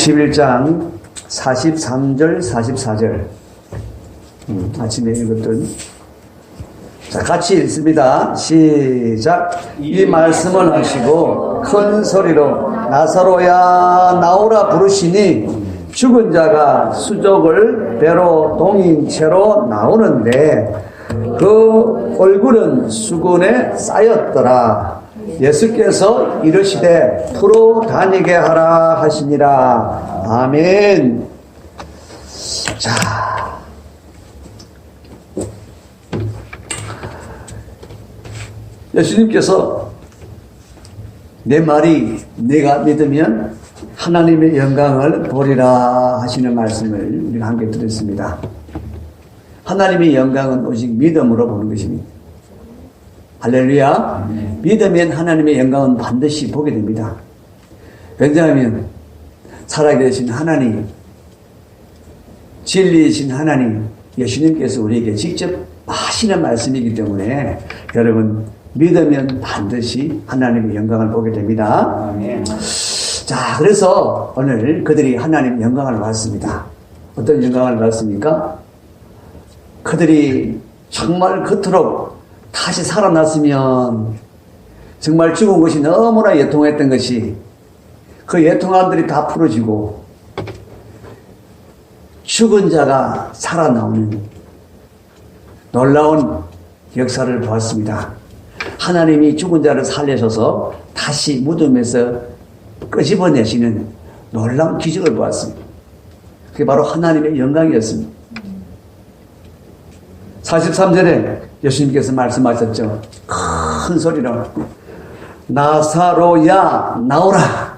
11장 43절 44절 아침에 읽었던 자 같이 읽습니다. 시작. 이 말씀을 하시고 큰 소리로 나사로야 나오라 부르시니 죽은 자가 수족을 배로 동인 채로 나오는데 그 얼굴은 수건에 쌓였더라. 예수께서 이르시되 풀어 다니게 하라 하시니라. 아멘. 자, 예수님께서 내 말이 내가 믿으면 하나님의 영광을 보리라 하시는 말씀을 우리가 함께 들었습니다. 하나님의 영광은 오직 믿음으로 보는 것입니다. 할렐루야. 믿으면 하나님의 영광은 반드시 보게 됩니다. 왜냐하면 살아계신 하나님, 진리이신 하나님, 예수님께서 우리에게 직접 하시는 말씀이기 때문에 여러분 믿으면 반드시 하나님의 영광을 보게 됩니다. 아멘. 자, 그래서 오늘 그들이 하나님의 영광을 받습니다. 어떤 영광을 받습니까? 그들이 정말 그토록 다시 살아났으면 정말 죽은 것이 너무나 애통했던 것이 그 애통함들이 다 풀어지고 죽은 자가 살아나오는 놀라운 역사를 보았습니다. 하나님이 죽은 자를 살리셔서 다시 무덤에서 끄집어내시는 놀라운 기적을 보았습니다. 그게 바로 하나님의 영광이었습니다. 43절에 예수님께서 말씀하셨죠. 큰 소리로 나사로야 나오라,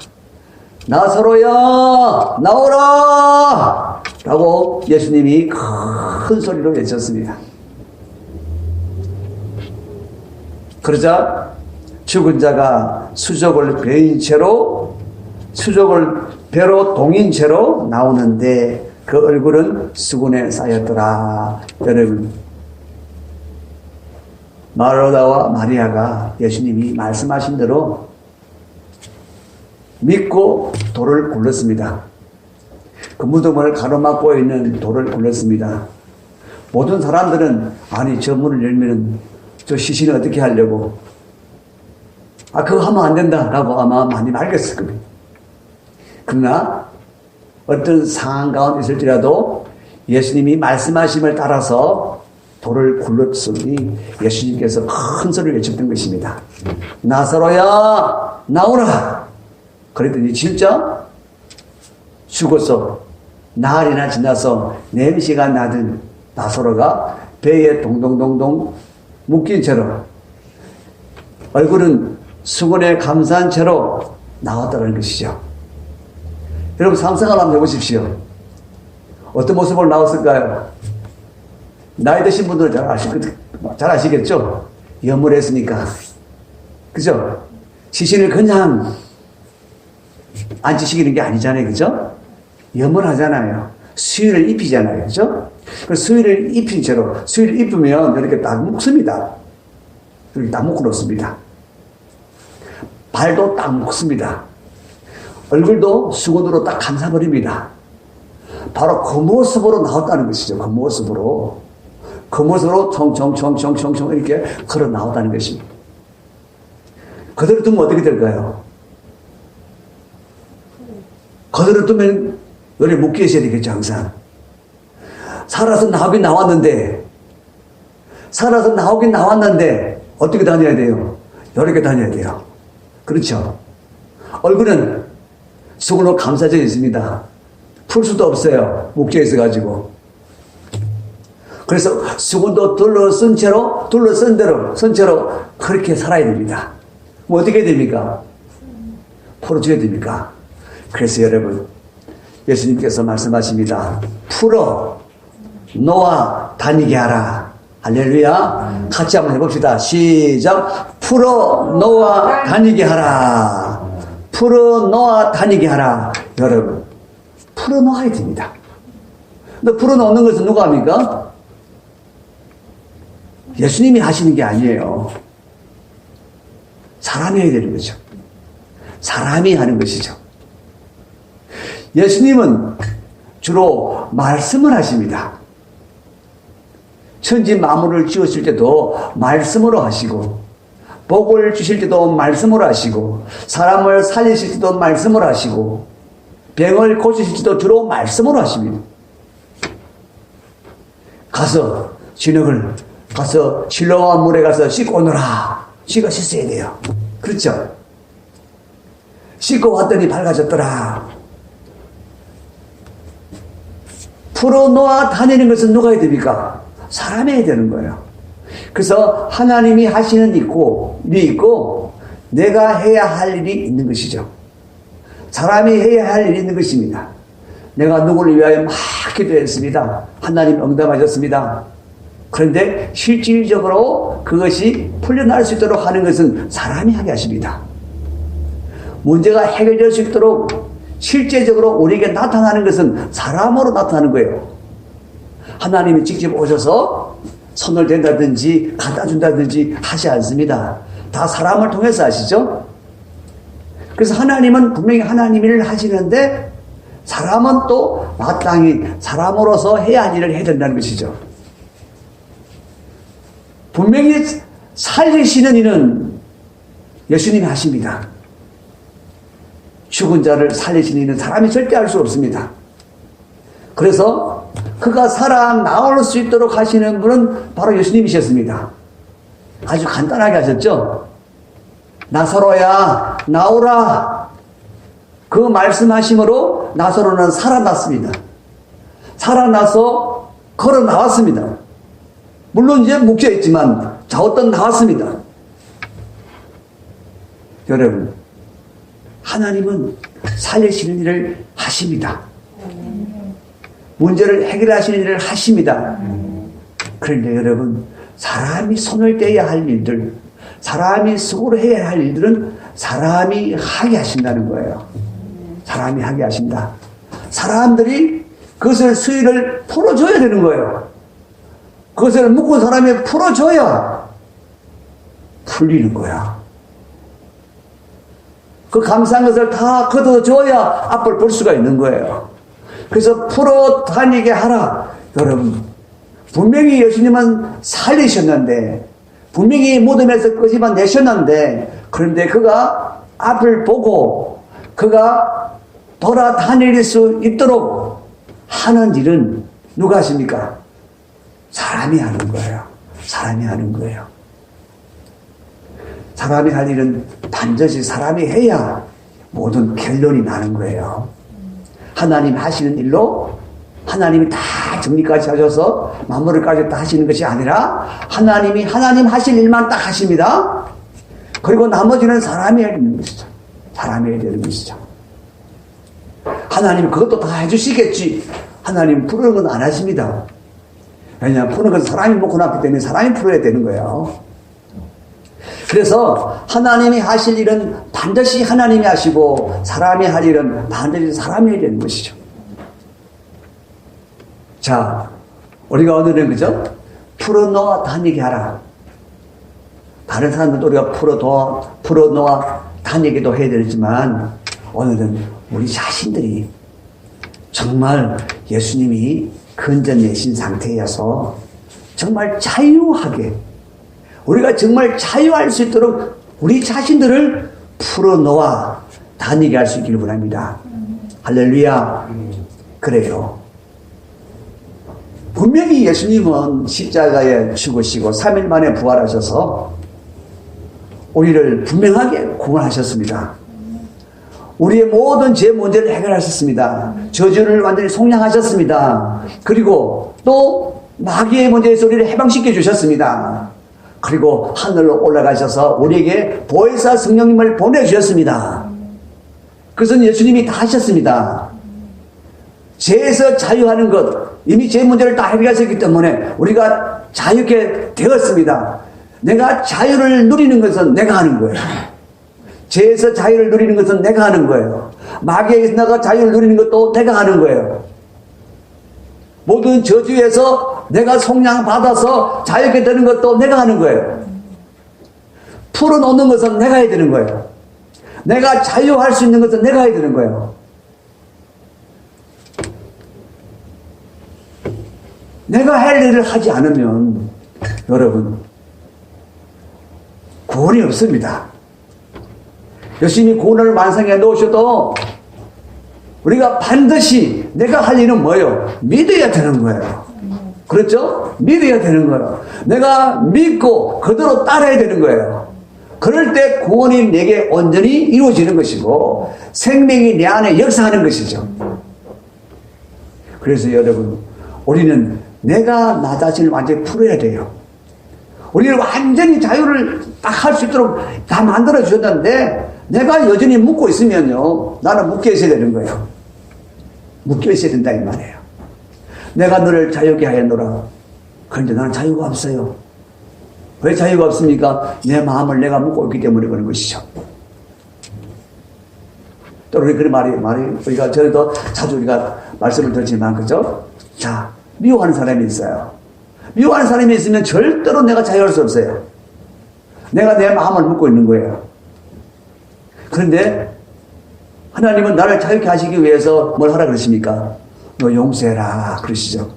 나사로야 나오라 라고 예수님이 큰 소리로 외쳤습니다. 그러자 죽은 자가 수족을 베인 채로 수족을 배로 동인 채로 나오는데 그 얼굴은 수건에 쌓였더라. 여러분, 마르다와 마리아가 예수님이 말씀하신 대로 믿고 돌을 굴렀습니다. 그 무덤을 가로막고 있는 돌을 굴렀습니다. 모든 사람들은 아니 저 문을 열면은 저 시신을 어떻게 하려고 그거 하면 안 된다 라고 아마 많이 말겠을 겁니다. 그러나 어떤 상황 가운데 있을지라도 예수님이 말씀하심을 따라서 돌을 굴렀으니 예수님께서 큰 소리를 외쳤던 것입니다. 나사로야 나오라. 그랬더니 진짜 죽어서 나흘이나 지나서 냄새가 나던 나사로가 배에 동동동동 묶인 채로 얼굴은 수건에 감싼 채로 나왔다는 것이죠. 여러분 상상을 한번 해보십시오. 어떤 모습으로 나왔을까요? 나이 드신 분들은 잘 아시겠죠? 염을 했으니까. 그죠? 시신을 그냥 앉히시키는 게 아니잖아요. 그죠? 염을 하잖아요. 수의를 입히잖아요. 그죠? 그 수의를 입힌 채로, 수의를 입으면 이렇게 딱 묶습니다. 이렇게 딱 묶어 놓습니다. 발도 딱 묶습니다. 얼굴도 수건으로 딱 감싸버립니다. 바로 그 모습으로 나왔다는 것이죠. 그 모습으로. 그 모습으로 총총총총총총 이렇게 걸어 나왔다는 것입니다. 그대로 두면 어떻게 될까요? 그대로 두면 여기 묶여 있어야 되겠죠, 항상. 살아서 나오긴 나왔는데, 어떻게 다녀야 돼요? 이렇게 다녀야 돼요. 그렇죠? 얼굴은 수건으로 감싸져 있습니다. 풀 수도 없어요. 묶여 있어가지고. 그래서 수건도 둘러쓴 채로 그렇게 살아야 됩니다. 뭐 어떻게 해야 됩니까? 풀어줘야 됩니까? 그래서 여러분, 예수님께서 말씀하십니다. 풀어 놓아 다니게 하라. 할렐루야. 같이 한번 해봅시다. 시작. 풀어 놓아 다니게 하라. 풀어 놓아 다니게 하라. 여러분, 풀어 놓아야 됩니다. 근데 풀어 놓는 것은 누가 합니까? 예수님이 하시는 게 아니에요. 사람이 해야 되는 거죠. 사람이 하는 것이죠. 예수님은 주로 말씀을 하십니다. 천지 만물을 지으실 때도 말씀으로 하시고, 복을 주실 때도 말씀으로 하시고, 사람을 살리실 때도 말씀으로 하시고, 병을 고치실 때도 주로 말씀으로 하십니다. 가서 실로암 물에 가서 씻고 오너라. 씻어 씻어야 돼요. 그렇죠? 씻고 왔더니 밝아졌더라. 풀어놓아 다니는 것은 누가 해야 됩니까? 사람이 해야 되는 거예요. 그래서 하나님이 하시는 일이 있고 내가 해야 할 일이 있는 것이죠. 사람이 해야 할 일이 있는 것입니다. 내가 누구를 위하여 막 기도했습니다. 하나님 응답하셨습니다. 그런데 실질적으로 그것이 풀려날 수 있도록 하는 것은 사람이 하게 하십니다. 문제가 해결될 수 있도록 실제적으로 우리에게 나타나는 것은 사람으로 나타나는 거예요. 하나님이 직접 오셔서 손을 댄다든지 갖다 준다든지 하지 않습니다. 다 사람을 통해서 하시죠. 그래서 하나님은 분명히 하나님 일을 하시는데 사람은 또 마땅히 사람으로서 해야 할 일을 해야 된다는 것이죠. 분명히 살리시는 일은 예수님이 하십니다. 죽은 자를 살리시는 일은 사람이 절대 할 수 없습니다. 그래서 그가 살아나올 수 있도록 하시는 분은 바로 예수님이셨습니다. 아주 간단하게 하셨죠. 나사로야 나오라. 그 말씀하심으로 나사로는 살아났습니다. 살아나서 걸어 나왔습니다. 물론 이제 묶여있지만 자어떤 나왔습니다. 여러분, 하나님은 살리시는 일을 하십니다. 문제를 해결하시는 일을 하십니다. 그런데 여러분, 사람이 손을 떼야 할 일들, 사람이 수고를 해야 할 일들은 사람이 하게 하신다는 거예요. 사람이 하게 하신다. 사람들이 그것을 수위를 풀어줘야 되는 거예요. 그것을 묶은 사람이 풀어줘야 풀리는 거야. 그 감사한 것을 다 걷어줘야 앞을 볼 수가 있는 거예요. 그래서 풀어 다니게 하라. 여러분, 분명히 예수님은 살리셨는데, 분명히 무덤에서 끄집어내셨는데, 그런데 그가 앞을 보고 그가 돌아다닐 수 있도록 하는 일은 누가 하십니까? 사람이 하는 거예요. 사람이 하는 거예요. 사람이 할 일은 반드시 사람이 해야 모든 결론이 나는 거예요. 하나님 하시는 일로 하나님이 다 정리까지 하셔서 마무리까지 다 하시는 것이 아니라 하나님이 하나님 하실 일만 딱 하십니다. 그리고 나머지는 사람이 해야 되는 것이죠. 사람이 해야 되는 것이죠. 하나님 그것도 다 해주시겠지. 하나님 푸는 건 안 하십니다. 왜냐하면 푸는 것은 사람이 먹고 났기 때문에 사람이 풀어야 되는 거예요. 그래서 하나님이 하실 일은 반드시 하나님이 하시고 사람이 할 일은 반드시 사람이 해야 되는 것이죠. 자, 우리가 오늘은 그죠? 풀어놓아 다니게 하라. 다른 사람들도 우리가 풀어놓아 다니기도 해야 되지만 오늘은 우리 자신들이 정말 예수님이 건져내신 상태여서 정말 자유하게 우리가 정말 자유할 수 있도록 우리 자신들을 풀어놓아 다니게 할 수 있기를 원합니다. 할렐루야. 그래요. 분명히 예수님은 십자가에 죽으시고 3일 만에 부활하셔서 우리를 분명하게 구원하셨습니다. 우리의 모든 죄 문제를 해결하셨습니다. 저주를 완전히 속량하셨습니다. 그리고 또 마귀의 문제에서 우리를 해방시켜 주셨습니다. 그리고 하늘로 올라가셔서 우리에게 보혜사 성령님을 보내주셨습니다. 그것은 예수님이 다 하셨습니다. 죄에서 자유하는 것, 이미 죄 문제를 다 해결하셨기 때문에 우리가 자유케 되었습니다. 내가 자유를 누리는 것은 내가 하는 거예요. 죄에서 자유를 누리는 것은 내가 하는 거예요. 마귀에게서 내가 자유를 누리는 것도 내가 하는 거예요. 모든 저주에서 내가 속량받아서 자유케 되는 것도 내가 하는 거예요. 풀어놓는 것은 내가 해야 되는 거예요. 내가 자유할 수 있는 것은 내가 해야 되는 거예요. 내가 할 일을 하지 않으면 여러분 구원이 없습니다. 열심히 구원을 완성해 놓으셔도 우리가 반드시 내가 할 일은 뭐예요? 믿어야 되는 거예요. 그렇죠? 믿어야 되는 거예요. 내가 믿고 그대로 따라야 되는 거예요. 그럴 때 구원이 내게 온전히 이루어지는 것이고 생명이 내 안에 역사하는 것이죠. 그래서 여러분 우리는 내가 나 자신을 완전히 풀어야 돼요. 우리를 완전히 자유를 딱 할 수 있도록 다 만들어 주셨는데 내가 여전히 묶고 있으면요 나는 묶여 있어야 되는 거예요. 묶여 있어야 된다 이 말이에요. 내가 너를 자유케 하였노라. 그런데 나는 자유가 없어요. 왜 자유가 없습니까? 내 마음을 내가 묶고 있기 때문에 그런 것이죠. 또 우리 그런 말이 우리가 저희도 자주 우리가 말씀을 듣지만 그죠? 자, 미워하는 사람이 있어요. 미워하는 사람이 있으면 절대로 내가 자유할 수 없어요. 내가 내 마음을 묶고 있는 거예요. 그런데 하나님은 나를 자유케 하시기 위해서 뭘 하라 그러십니까? 너 용서해라 그러시죠.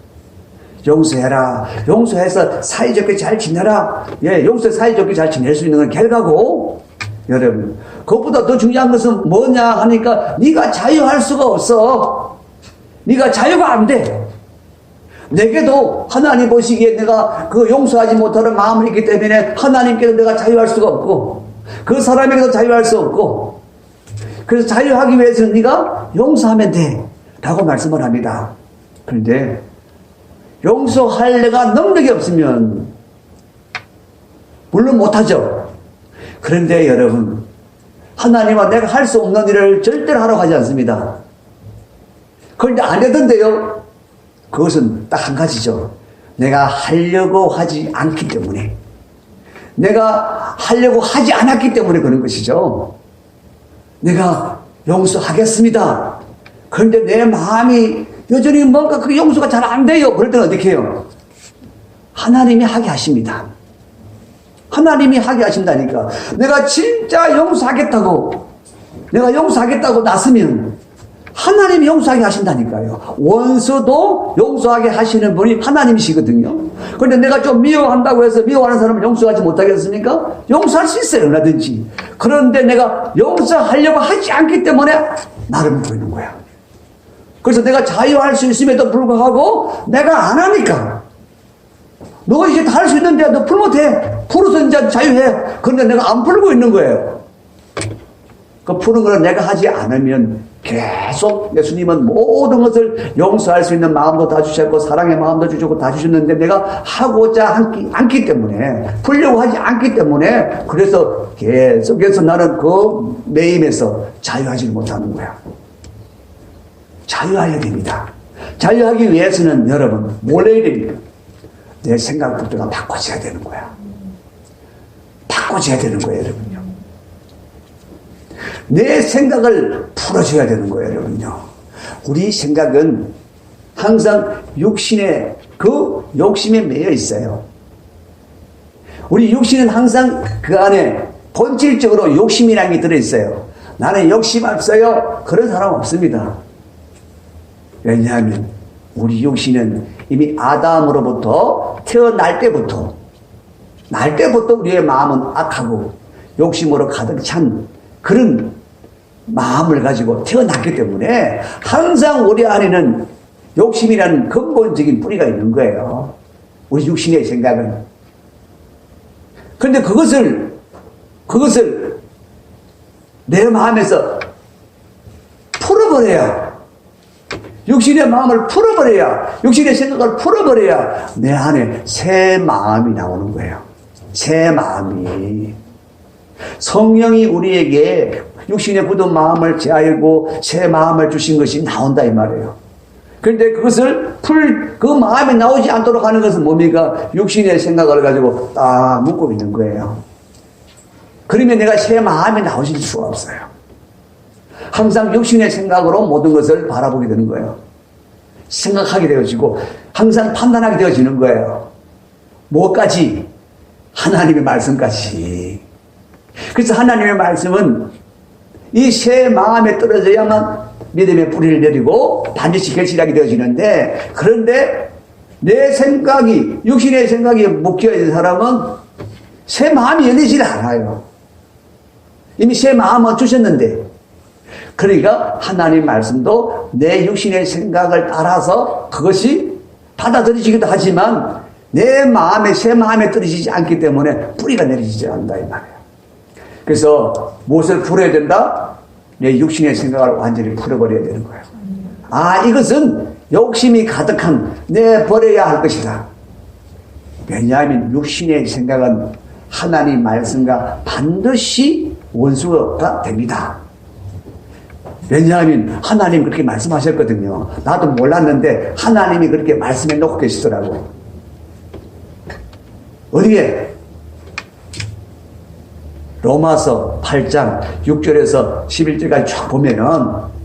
용서해라. 용서해서 사이좋게 잘 지내라. 예, 용서 사이좋게 잘 지낼 수 있는 건 결과고 여러분 그것보다 더 중요한 것은 뭐냐 하니까 네가 자유할 수가 없어. 네가 자유가 안 돼. 내게도 하나님 보시기에 내가 그 용서하지 못하는 마음이 있기 때문에 하나님께도 내가 자유할 수가 없고 그 사람에게도 자유할 수 없고 그래서 자유하기 위해서는 네가 용서하면 돼 라고 말씀을 합니다. 그런데 용서할 내가 능력이 없으면 물론 못하죠. 그런데 여러분 하나님은 내가 할 수 없는 일을 절대로 하라고 하지 않습니다. 그런데 안 되던데요. 그것은 딱 한 가지죠. 내가 하려고 하지 않기 때문에 내가 하려고 하지 않았기 때문에 그런 것이죠. 내가 용서하겠습니다. 그런데 내 마음이 여전히 뭔가 그 용서가 잘 안 돼요. 그럴 때는 어떻게 해요? 하나님이 하게 하십니다. 하나님이 하게 하신다니까. 내가 진짜 용서하겠다고 나서면 하나님이 용서하게 하신다니까요. 원수도 용서하게 하시는 분이 하나님이시거든요. 그런데 내가 좀 미워한다고 해서 미워하는 사람을 용서하지 못하겠습니까? 용서할 수 있어요. 얼마든지. 그런데 내가 용서하려고 하지 않기 때문에 나를 묶고 있는 거야. 그래서 내가 자유할 수 있음에도 불구하고 내가 안 하니까 너 이제 다 할 수 있는데 너 풀 못해. 풀어서 이제 자유해. 그런데 내가 안 풀고 있는 거예요. 그 푸는 걸 내가 하지 않으면 계속 예수님은 모든 것을 용서할 수 있는 마음도 다 주셨고 사랑의 마음도 주셨고 다 주셨는데 내가 하고자 않기 때문에 풀려고 하지 않기 때문에 그래서 계속해서 나는 그 매임에서 자유하지 못하는 거야. 자유해야 됩니다. 자유하기 위해서는 여러분 뭘 해야 됩니까? 내 생각부터가 바꿔져야 되는 거야. 바꿔져야 되는 거예요, 여러분요. 내 생각을 풀어줘야 되는 거예요, 여러분요. 우리 생각은 항상 육신의 그 욕심에 매여 있어요. 우리 육신은 항상 그 안에 본질적으로 욕심이라는 게 들어있어요. 나는 욕심 없어요. 그런 사람 없습니다. 왜냐하면 우리 육신은 이미 아담으로부터 태어날 때부터 우리의 마음은 악하고 욕심으로 가득 찬 그런 마음을 가지고 태어났기 때문에 항상 우리 안에는 욕심이라는 근본적인 뿌리가 있는 거예요. 우리 육신의 생각은. 그런데 그것을 내 마음에서 풀어버려야 육신의 마음을 풀어버려야 육신의 생각을 풀어버려야 내 안에 새 마음이 나오는 거예요. 새 마음이. 성령이 우리에게 육신의 굳은 마음을 제하고 새 마음을 주신 것이 나온다 이 말이에요. 그런데 그것을 그 마음이 나오지 않도록 하는 것은 뭡니까? 육신의 생각을 가지고 딱 묶고 있는 거예요. 그러면 내가 새 마음이 나오실 수가 없어요. 항상 육신의 생각으로 모든 것을 바라보게 되는 거예요. 생각하게 되어지고 항상 판단하게 되어지는 거예요. 뭐까지? 하나님의 말씀까지. 그래서 하나님의 말씀은 이 새 마음에 떨어져야만 믿음의 뿌리를 내리고 반드시 결실하게 되어지는데 그런데 내 생각이, 육신의 생각이 묶여있는 사람은 새 마음이 열리질 않아요. 이미 새 마음은 주셨는데. 그러니까 하나님 말씀도 내 육신의 생각을 따라서 그것이 받아들이지기도 하지만 내 마음에, 새 마음에 떨어지지 않기 때문에 뿌리가 내리지 않는다 이 말이에요. 그래서 무엇을 풀어야 된다? 내 육신의 생각을 완전히 풀어버려야 되는 거예요. 아, 이것은 욕심이 가득한 내 버려야 할 것이다. 왜냐하면 육신의 생각은 하나님 말씀과 반드시 원수가 됩니다. 왜냐하면 하나님 그렇게 말씀하셨거든요. 나도 몰랐는데 하나님이 그렇게 말씀해 놓고 계시더라고. 어디에? 로마서 8장 6절에서 11절까지 쫙 보면은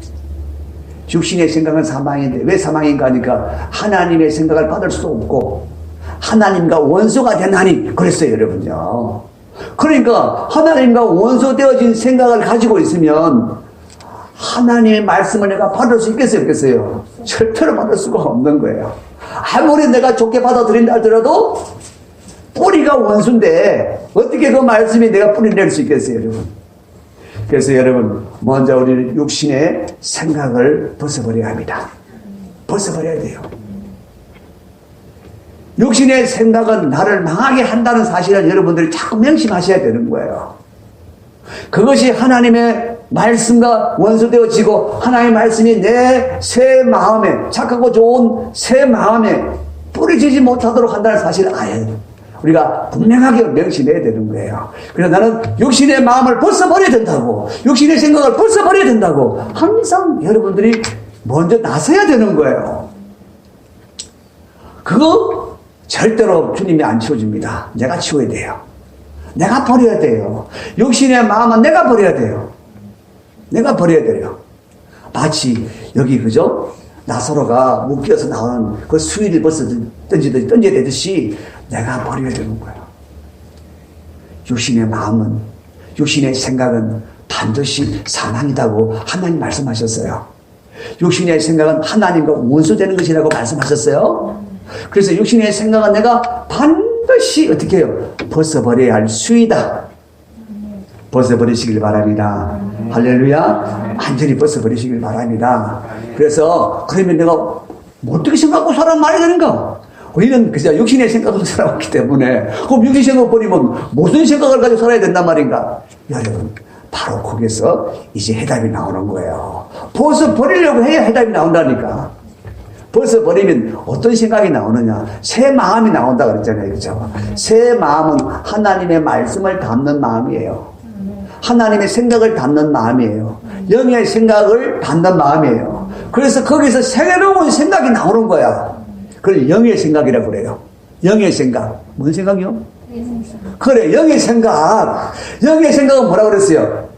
육신의 생각은 사망인데 왜 사망인가 하니까 하나님의 생각을 받을 수 없고 하나님과 원수가 되나니 그랬어요, 여러분요. 그러니까 하나님과 원수 되어진 생각을 가지고 있으면 하나님의 말씀을 내가 받을 수 있겠어요, 없겠어요? 절대로 받을 수가 없는 거예요. 아무리 내가 좋게 받아들인다 하더라도 뿌리가 원수인데 어떻게 그 말씀이 내가 뿌리 낼 수 있겠어요, 여러분? 그래서 여러분, 먼저 우리는 육신의 생각을 벗어버려야 합니다. 벗어버려야 돼요. 육신의 생각은 나를 망하게 한다는 사실을 여러분들이 자꾸 명심하셔야 되는 거예요. 그것이 하나님의 말씀과 원수되어지고 하나님의 말씀이 내 새 마음에, 착하고 좋은 새 마음에 뿌리지지 못하도록 한다는 사실을 아예 우리가 분명하게 명심해야 되는 거예요. 그래서 나는 육신의 마음을 벗어버려야 된다고, 육신의 생각을 벗어버려야 된다고 항상 여러분들이 먼저 나서야 되는 거예요. 그거 절대로 주님이 안 치워줍니다. 내가 치워야 돼요. 내가 버려야 돼요. 육신의 마음은 내가 버려야 돼요. 내가 버려야 돼요. 마치 여기 그죠? 나사로가 묶여서 나오는 그 수위를 벌써 던져야 되듯이 내가 버려야 되는 거예요. 육신의 마음은, 육신의 생각은 반드시 사망이라고 하나님 말씀하셨어요. 육신의 생각은 하나님과 원수되는 것이라고 말씀하셨어요. 그래서 육신의 생각은 내가 반드시 어떻게 해요? 벗어버려야 할 수위다. 벗어버리시길 바랍니다. 할렐루야. 완전히 벗어버리시길 바랍니다. 그래서 그러면 내가 어떻게 생각하고 살아야 말이 되는가? 우리는 그저 육신의 생각으로 살아왔기 때문에 그럼 육신의 생각 버리면 무슨 생각을 가지고 살아야 된단 말인가? 여러분, 바로 거기서 이제 해답이 나오는 거예요. 벗어버리려고 해야 해답이 나온다니까. 벗어버리면 어떤 생각이 나오느냐? 새 마음이 나온다 그랬잖아요. 그죠? 새 마음은 하나님의 말씀을 담는 마음이에요. 하나님의 생각을 담는 마음이에요. 영의 생각을 담는 마음이에요. 그래서 거기서 새로운 생각이 나오는 거야. 그걸 영의 생각이라고 그래요. 영의 생각. 무슨 생각이요? 그래, 영의 생각. 영의 생각은 뭐라고 그랬어요?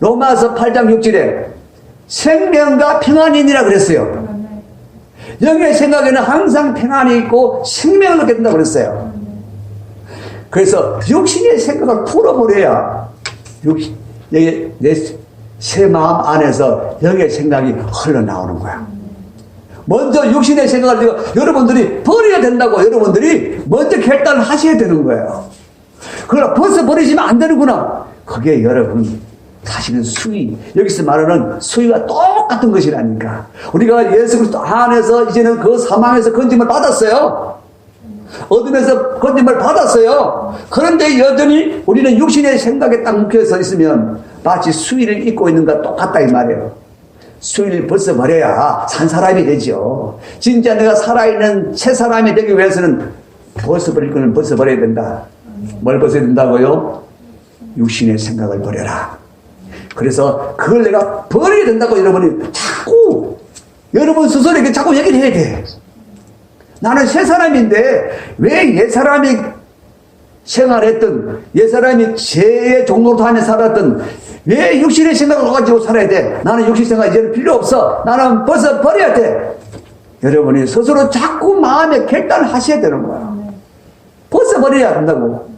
로마서 8장 6절에 생명과 평안이니라 그랬어요. 영의 생각에는 항상 평안이 있고 생명을 얻게 된다고 그랬어요. 그래서 육신의 생각을 풀어버려야 내 새 마음 안에서 영의 생각이 흘러나오는 거야. 먼저 육신의 생각을 가지고 여러분들이 버려야 된다고 여러분들이 먼저 결단을 하셔야 되는 거예요. 그러나 벗어버리시면 안 되는구나. 그게 여러분 사실은 수위, 여기서 말하는 수위와 똑같은 것이라니까. 우리가 예수 그리스도 안에서 이제는 그 사망에서 건짐을 받았어요. 어둠에서 건짐을 받았어요. 그런데 여전히 우리는 육신의 생각에 딱 묶여서 있으면 마치 수위를 입고 있는 것과 똑같다 이 말이에요. 수위를 벗어버려야 산 사람이 되죠. 진짜 내가 살아있는 새 사람이 되기 위해서는 벗어버릴 거는 벗어버려야 된다. 뭘 벗어야 된다고요? 육신의 생각을 버려라. 그래서 그걸 내가 버려야 된다고 여러분이 자꾸 여러분 스스로에게 자꾸 얘기를 해야 돼. 나는 새 사람인데 왜 옛 사람이 생활했던, 옛 사람이 죄의 종로로 하며 살았던 왜 육신의 생각을 가지고 살아야 돼? 나는 육신 생각 이제는 필요 없어. 나는 벗어버려야 돼. 여러분이 스스로 자꾸 마음에 결단을 하셔야 되는 거야. 벗어버려야 한다고.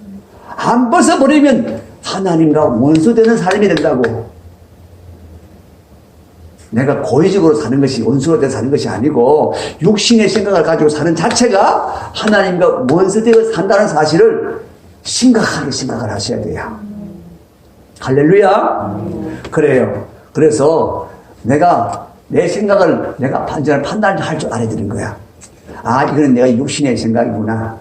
안 벗어버리면 하나님과 원수되는 삶이 된다고. 내가 고의적으로 사는 것이 원수로 돼서 사는 것이 아니고 육신의 생각을 가지고 사는 자체가 하나님과 원수되어 산다는 사실을 심각하게 생각을 하셔야 돼요. 할렐루야. 그래요. 그래서 내가 내 생각을 내가 판단할 줄 알아야 되는 거야. 아, 이거는 내가 육신의 생각이구나.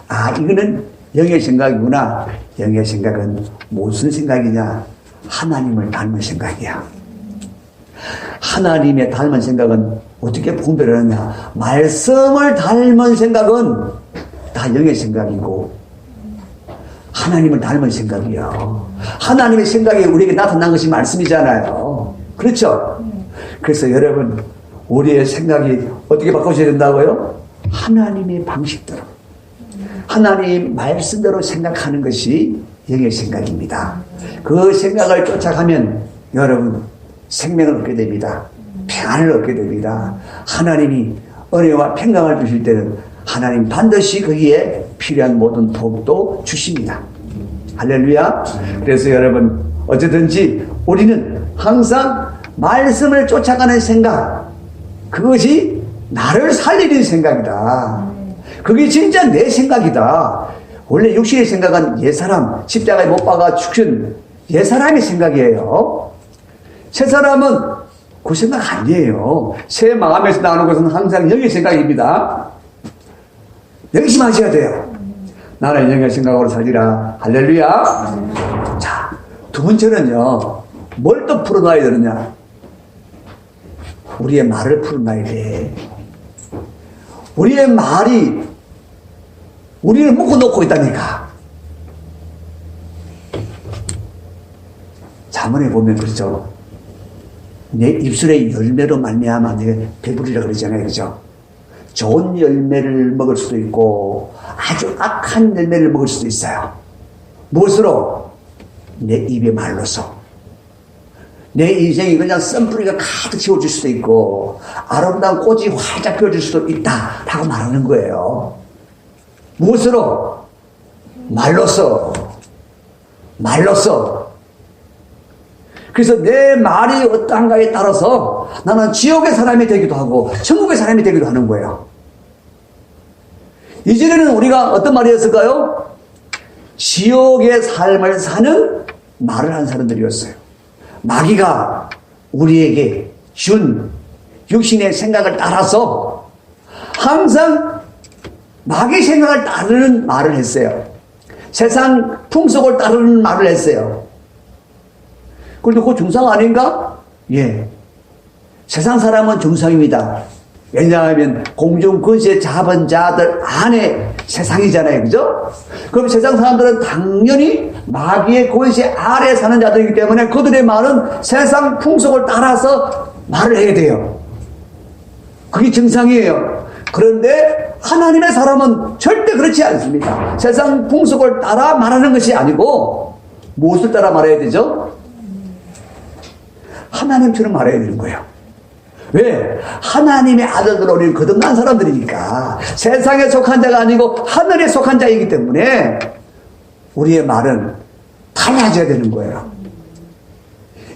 아, 이거는 영의 생각이구나. 영의 생각은 무슨 생각이냐? 하나님을 닮은 생각이야. 하나님의 닮은 생각은 어떻게 분별을 하느냐? 말씀을 닮은 생각은 다 영의 생각이고 하나님을 닮은 생각이요. 하나님의 생각이 우리에게 나타난 것이 말씀이잖아요. 그렇죠? 그래서 여러분, 우리의 생각이 어떻게 바꿔줘야 된다고요? 하나님의 방식대로, 하나님 말씀대로 생각하는 것이 영의 생각입니다. 그 생각을 쫓아가면 여러분 생명을 얻게 됩니다. 평안을 얻게 됩니다. 하나님이 은혜와 평강을 주실 때는 하나님 반드시 거기에 필요한 모든 복도 주십니다. 할렐루야. 그래서 여러분 어쨌든지 우리는 항상 말씀을 쫓아가는 생각, 그것이 나를 살리는 생각이다. 그게 진짜 내 생각이다. 원래 육신의 생각은 옛사람, 십자가에 못 박아 죽은 옛사람의 생각이에요. 새사람은 그 생각 아니에요. 새 마음에서 나오는 것은 항상 영의 생각입니다. 명심하셔야 돼요. 나는 영의 생각으로 살리라. 할렐루야. 자, 두 번째는요, 뭘 또 풀어놔야 되느냐? 우리의 말을 풀어놔야 돼. 우리의 말이 우리를 묶어놓고 있다니까. 잠언에 보면 그렇죠. 내 입술의 열매로 말미암아 내가 배부리라 그러잖아요. 그죠? 좋은 열매를 먹을 수도 있고 아주 악한 열매를 먹을 수도 있어요. 무엇으로? 내 입의 말로서. 내 인생이 그냥 썬뿌리가 가득 채워질 수도 있고 아름다운 꽃이 활짝 피어질 수도 있다라고 말하는 거예요. 무엇으로? 말로서. 말로서. 그래서 내 말이 어떠한가에 따라서 나는 지옥의 사람이 되기도 하고 천국의 사람이 되기도 하는 거예요. 이전에는 우리가 어떤 말이었을까요? 지옥의 삶을 사는 말을 한 사람들이었어요. 마귀가 우리에게 준 육신의 생각을 따라서 항상 마귀 생각을 따르는 말을 했어요. 세상 풍속을 따르는 말을 했어요. 그런데 그거 정상 아닌가? 예. 세상 사람은 정상입니다. 왜냐하면 공중 권세 잡은 자들 안에 세상이잖아요. 그죠? 그럼 세상 사람들은 당연히 마귀의 권세 아래 사는 자들이기 때문에 그들의 말은 세상 풍속을 따라서 말을 해야 돼요. 그게 정상이에요. 그런데 하나님의 사람은 절대 그렇지 않습니다. 세상 풍속을 따라 말하는 것이 아니고 무엇을 따라 말해야 되죠? 하나님처럼 말해야 되는 거예요. 왜? 하나님의 아들들로 우리는 거듭난 사람들이니까 세상에 속한 자가 아니고 하늘에 속한 자이기 때문에 우리의 말은 달라져야 되는 거예요.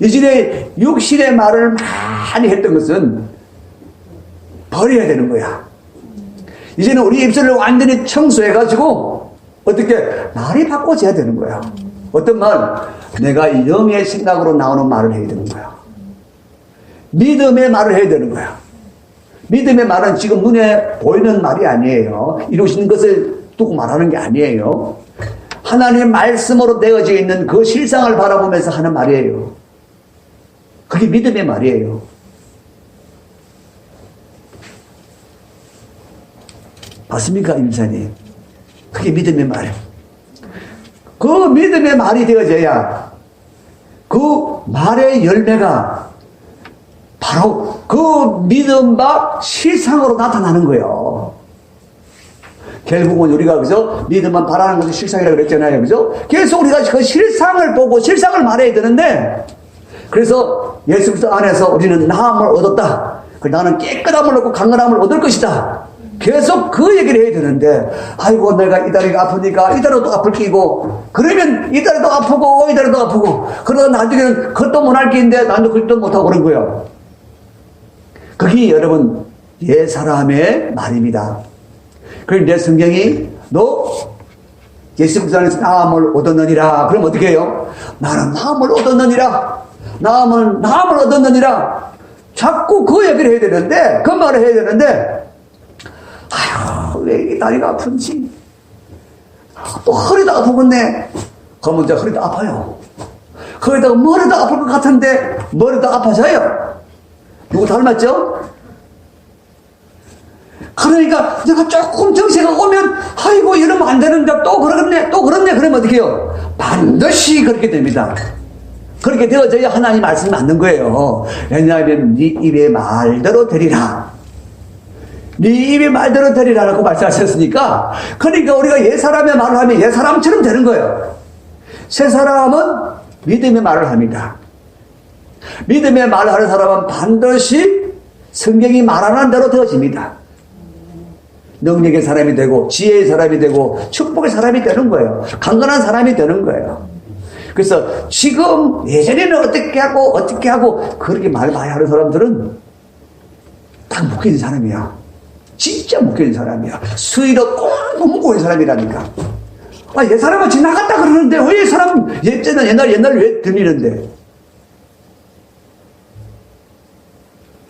이전에 육신의 말을 많이 했던 것은 버려야 되는 거야. 이제는 우리 입술을 완전히 청소해가지고 어떻게 말이 바꿔져야 되는 거야. 어떤 말? 내가 영의 생각으로 나오는 말을 해야 되는 거야. 믿음의 말을 해야 되는 거야. 믿음의 말은 지금 눈에 보이는 말이 아니에요. 이루시는 것을 두고 말하는 게 아니에요. 하나님의 말씀으로 되어져 있는 그 실상을 바라보면서 하는 말이에요. 그게 믿음의 말이에요. 맞습니까, 임사님? 그게 믿음의 말이에요. 그 믿음의 말이 되어져야 그 말의 열매가 바로 그 믿음과 실상으로 나타나는 거예요. 결국은 우리가 그죠? 믿음만 바라는 것이 실상이라고 그랬잖아요. 그죠? 계속 우리가 그 실상을 보고 실상을 말해야 되는데, 그래서 예수 그리스도 안에서 우리는 나음을 얻었다. 나는 깨끗함을 얻고 강건함을 얻을 것이다. 계속 그 얘기를 해야 되는데, 아이고 내가 이 다리가 아프니까 이 다리도 아플 끼고, 그러면 이 다리도 아프고 이 다리도 아프고, 그러다 나중에는 그것도 못할 끼인데 나도 그것도 못하고 그런 거예요. 그게 여러분 옛사람의 말입니다. 그런데 성경이 너 예수 그리스도 안에서 나음을 얻었느니라. 그럼 어떻게 해요? 나는 나음을 얻었느니라. 나음을 얻었느니라. 자꾸 그 얘기를 해야 되는데, 그 말을 해야 되는데, 아휴, 왜 이 다리가 아픈지. 또 허리도 아프겠네. 그러면 이제 허리도 아파요. 거기다가 머리도 아플 것 같은데, 머리도 아파져요. 누구 닮았죠? 그러니까 내가 조금 정세가 오면 아이고 이러면 안 되는데 또 그렇네 그러면 어떻게 해요? 반드시 그렇게 됩니다. 그렇게 되어져야 하나님 말씀이 맞는 거예요. 왜냐하면 네 입의 말대로 되리라. 네 입의 말대로 되리라라고 말씀하셨으니까, 그러니까 우리가 옛사람의 말을 하면 옛사람처럼 되는 거예요. 새사람은 믿음의 말을 합니다. 믿음의 말을 하는 사람은 반드시 성경이 말하는 대로 되어집니다. 능력의 사람이 되고 지혜의 사람이 되고 축복의 사람이 되는 거예요. 강건한 사람이 되는 거예요. 그래서 지금 예전에는 어떻게 하고 그렇게 말 많이 하는 사람들은 딱 묶여있는 사람이야. 진짜 묶여있는 사람이야. 수위로 꼭 묶어있는 사람이라니까. 아, 옛 사람은 지나갔다 그러는데 왜 사람 옛날 왜 들리는데?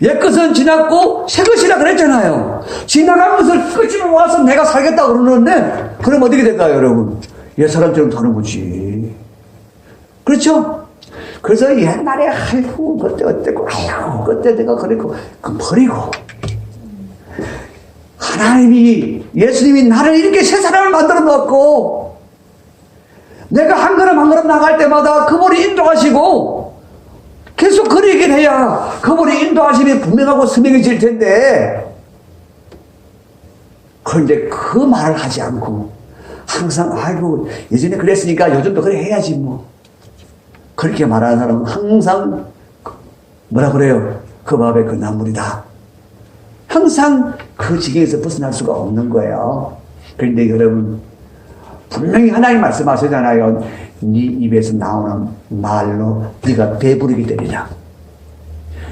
옛것은 지났고 새것이라 그랬잖아요. 지나간 것을 끄집어 와서 내가 살겠다 그러는데, 그럼 어떻게 될까요, 여러분? 옛사람처럼 사는 거지. 그렇죠? 그래서 옛날에 아이고 그때 어땠고 아이고 그때 내가 그랬고 그 버리고, 하나님이 예수님이 나를 이렇게 새 사람을 만들어 놓았고, 내가 한 걸음 한 걸음 나갈 때마다 그분이 인도하시고, 계속 그 얘기를 해야 그분이 인도하심이 분명하고 선명해질 텐데, 그런데 그 말을 하지 않고 항상 아이고 예전에 그랬으니까 요즘도 그래 해야지 뭐, 그렇게 말하는 사람은 항상 뭐라 그래요? 그 밥에 그 나물이다. 항상 그 지경에서 벗어날 수가 없는 거예요. 그런데 여러분, 분명히 하나님 말씀하시잖아요. 네 입에서 나오는 말로 네가 배부르게 되리라.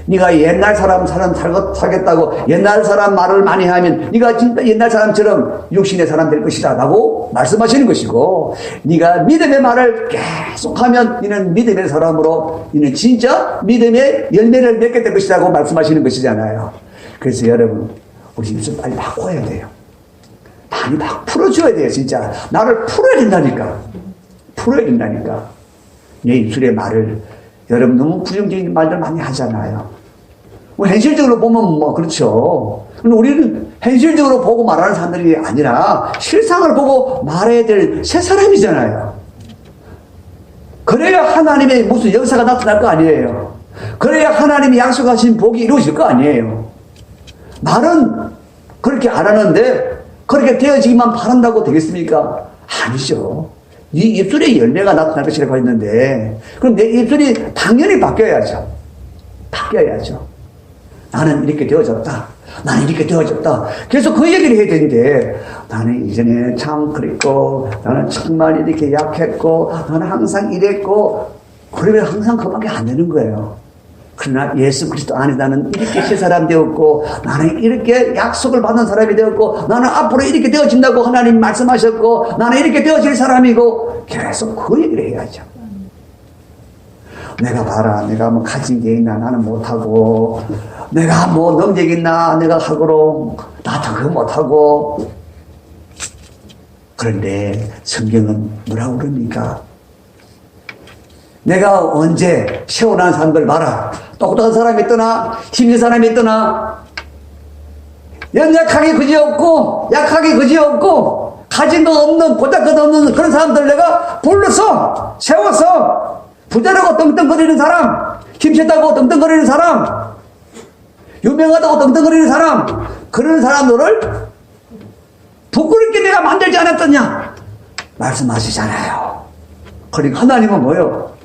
네가 옛날 사람 살겠다고 옛날 사람 말을 많이 하면 네가 진짜 옛날 사람처럼 육신의 사람 될 것이다 라고 말씀하시는 것이고, 네가 믿음의 말을 계속하면 너는 믿음의 사람으로 너는 진짜 믿음의 열매를 맺게 될 것이라고 말씀하시는 것이잖아요. 그래서 여러분, 우리 입술 빨리 바꿔야 돼요. 많이 풀어줘야 돼요. 진짜 나를 풀어야 된다니까. 내 입술의 말을, 여러분 너무 부정적인 말들 많이 하잖아요. 뭐 현실적으로 보면 뭐 그렇죠. 근데 우리는 현실적으로 보고 말하는 사람들이 아니라 실상을 보고 말해야 될 새 사람이잖아요. 그래야 하나님의 무슨 역사가 나타날 거 아니에요. 그래야 하나님이 약속하신 복이 이루어질 거 아니에요. 말은 그렇게 안 하는데 그렇게 되어지기만 바란다고 되겠습니까? 아니죠. 네 입술의 열매가 나타날 것이라고 했는데, 그럼 내 입술이 당연히 바뀌어야죠. 나는 이렇게 되어졌다. 그래서 그 얘기를 해야 되는데, 나는 이전에 참 그랬고, 나는 정말 이렇게 약했고, 나는 항상 이랬고, 그러면 항상 그밖에 안 되는 거예요. 그러나 예수 그리스도 안에 나는 이렇게 새 사람 되었고, 나는 이렇게 약속을 받은 사람이 되었고, 나는 앞으로 이렇게 되어진다고 하나님 말씀하셨고, 나는 이렇게 되어질 사람이고, 계속 그 얘기를 해야죠. 내가 봐라, 내가 뭐 가진 게 있나, 나는 못하고, 내가 뭐 능력 있나, 내가 하고로 나도 그거 못하고. 그런데 성경은 뭐라고 그럽니까? 내가 언제 세워난 사람들 봐라. 똑똑한 사람이 있더나, 힘든 사람이 있더나, 연약하게 그지없고, 약하게 그지없고, 가진 거 없는, 보잘것 없는 그런 사람들 내가 불러서, 세워서, 부자라고 떵떵거리는 사람, 힘세다고 떵떵거리는 사람, 유명하다고 떵떵거리는 사람, 그런 사람들을 부끄럽게 내가 만들지 않았더냐? 말씀하시잖아요. 그러니까 하나님은 뭐요?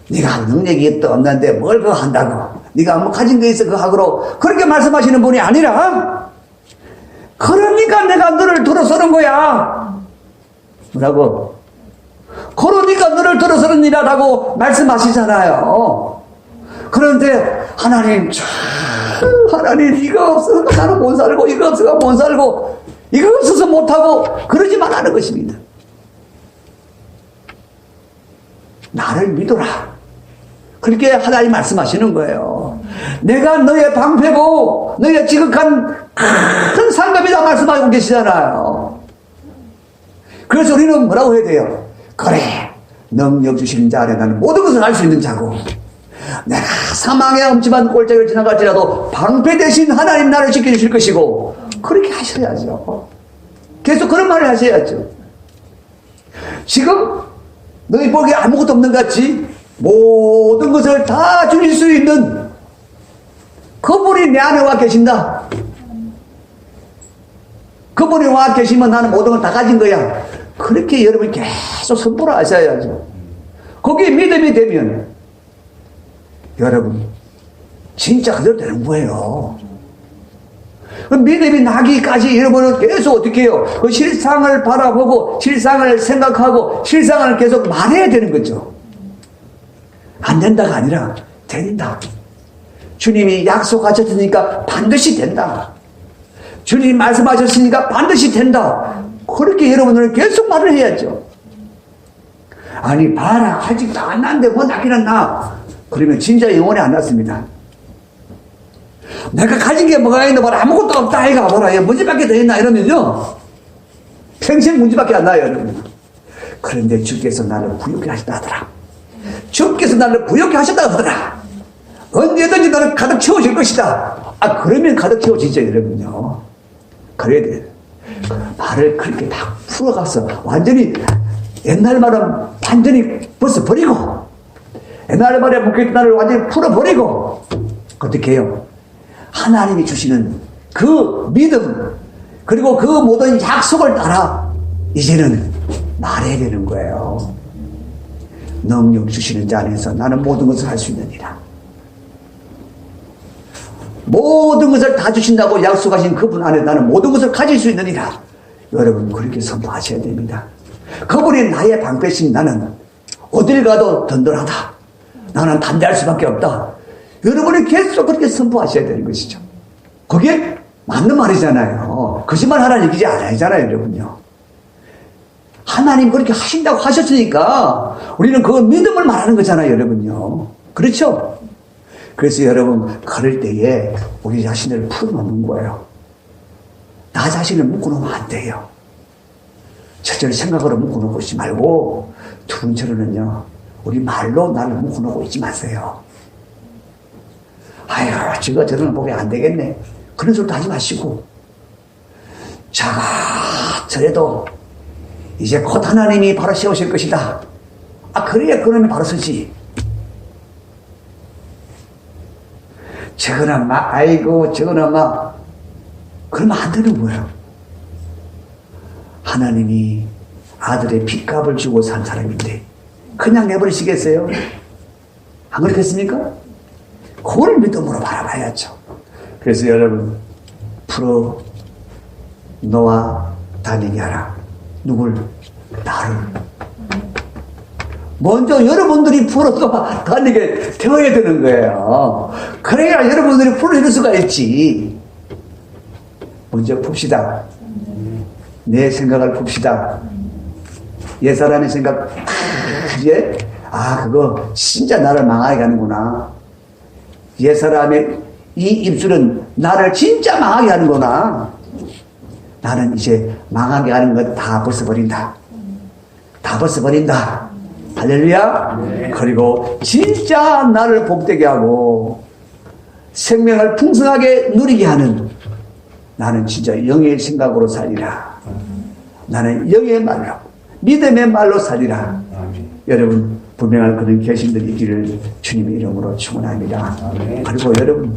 네가 능력이 있다 없는데 뭘 그거 한다고, 네가 뭐 가진 게 있어 그거 하고로, 그렇게 말씀하시는 분이 아니라, 그러니까 내가 너를 들어서는 거야. 뭐라고? 그러니까 너를 들어서는 이라라고 말씀하시잖아요. 그런데 하나님, 하나님 이거 없어서 나는 못 살고, 이거 없어서 못 살고, 이거 없어서 못하고, 그러지 말라는 것입니다. 나를 믿어라. 그렇게 하나님 말씀하시는 거예요. 내가 너의 방패고 너의 지극한 큰 상급이다 말씀하고 계시잖아요. 그래서 우리는 뭐라고 해야 돼요? 그래, 능력 주시는 자 안에 나는 모든 것을 할 수 있는 자고, 내가 사망의 엄침한 골짜기를 지나갈지라도 방패 대신 하나님 나를 지켜주실 것이고, 그렇게 하셔야죠. 계속 그런 말을 하셔야죠. 지금 너희 보기에 아무것도 없는 것 같지? 모든 것을 다 주실 수 있는 그분이 내 안에 와 계신다. 그분이 와 계시면 나는 모든 걸 다 가진 거야. 그렇게 여러분이 계속 선포를 하셔야죠. 거기에 믿음이 되면 여러분 진짜 그대로 되는 거예요. 믿음이 나기까지 여러분은 계속 어떻게 해요? 그 실상을 바라보고 실상을 생각하고 실상을 계속 말해야 되는 거죠. 안 된다가 아니라 된다. 주님이 약속하셨으니까 반드시 된다. 주님이 말씀하셨으니까 반드시 된다. 그렇게 여러분들은 계속 말을 해야죠. 아니 봐라, 아직도 안 났는데 뭐 나기는 나. 그러면 진짜 영원히 안 났습니다. 내가 가진 게 뭐가 있나 봐라, 아무것도 없다 아이가 봐라, 얘 문제밖에 더 있나 이러면요 평생 문제밖에 안 나요 여러분. 그런데 주께서 나를 부유케 하셨다 하더라. 주께서 나를 부유케 하셨다 하더라. 언제든지 나를 가득 채워질 것이다. 아, 그러면 가득 채워지죠 여러분요. 그래야 돼요. 말을 그렇게 다 풀어가서 완전히 옛날 말은 완전히 벌써 버리고, 옛날 말에 묶여있던 나를 완전히 풀어버리고, 어떻게 해요? 하나님이 주시는 그 믿음, 그리고 그 모든 약속을 따라 이제는 말해야 되는 거예요. 능력 주시는 자 안에서 나는 모든 것을 할 수 있느니라. 모든 것을 다 주신다고 약속하신 그분 안에 나는 모든 것을 가질 수 있느니라. 여러분 그렇게 선포하셔야 됩니다. 그분이 나의 방패신 나는 어딜 가도 든든하다. 나는 담대할 수밖에 없다. 여러분이 계속 그렇게 선포하셔야 되는 것이죠. 그게 맞는 말이잖아요. 거짓말 하라는 얘기지 아니잖아요 여러분요. 하나님 그렇게 하신다고 하셨으니까 우리는 그 믿음을 말하는 거잖아요 여러분요. 그렇죠? 그래서 여러분 그럴 때에 우리 자신을 풀어놓는 거예요. 나 자신을 묶어놓으면 안 돼요. 첫째로 생각으로 묶어놓고 있지 말고, 두 번째로는요 우리 말로 나를 묶어놓고 있지 마세요. 아이고 저거는 보기 안 되겠네 그런 소리도 하지 마시고, 자가 저래도 이제 곧 하나님이 바로 세우실 것이다. 아 그래야 그놈이 바로 서지. 저거는 막 아이고 저거는 막 그러면 안 되는 거예요. 하나님이 아들의 핏값을 주고 산 사람인데 그냥 내버리시겠어요? 안 그렇겠습니까? 그걸 믿음으로 바라봐야죠. 그래서 여러분 풀어 너와 다니게 하라. 누굴? 나를. 먼저 여러분들이 풀어서 다니게 되어야 되는 거예요. 그래야 여러분들이 풀어줄 수가 있지. 먼저 풉시다. 내 생각을 풉시다. 옛사람의 생각, 이제, 그거 진짜 나를 망하게 하는구나. 옛사람의 이 입술은 나를 진짜 망하게 하는구나. 나는 이제 망하게 하는 것 다 벗어버린다. 다 벗어버린다. 할렐루야. 네. 그리고 진짜 나를 복되게 하고 생명을 풍성하게 누리게 하는, 나는 진짜 영의 생각으로 살리라. 나는 영의 말로, 믿음의 말로 살리라. 여러분 분명한 그런 계신들이 있기를 주님의 이름으로 축원합니다. 그리고 여러분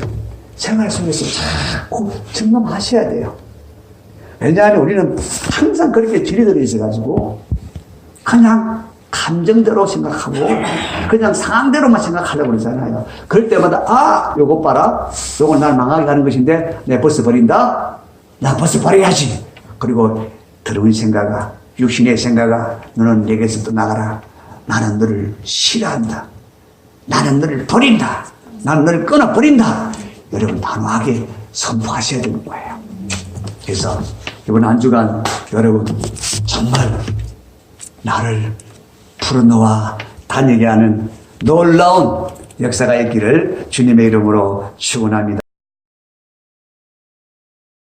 생활 속에서 자꾸 점검하셔야 돼요. 왜냐하면 우리는 항상 그렇게 질이 들어 있어가지고 그냥 감정대로 생각하고 그냥 상황대로만 생각하려고 그러잖아요. 그럴 때마다 요거 봐라, 요거 날 망하게 하는 것인데 내 벌써 버린다? 나 벌써 버려야지. 그리고 더러운 생각아, 육신의 생각아, 너는 내게서 떠나가라. 나는 너를 싫어한다. 나는 너를 버린다. 나는 너를 끊어버린다. 여러분 단호하게 선포하셔야 되는 거예요. 그래서 이번 한 주간 여러분 정말 나를 풀어놓아 다니게 하는 놀라운 역사가 있기를 주님의 이름으로 축원합니다.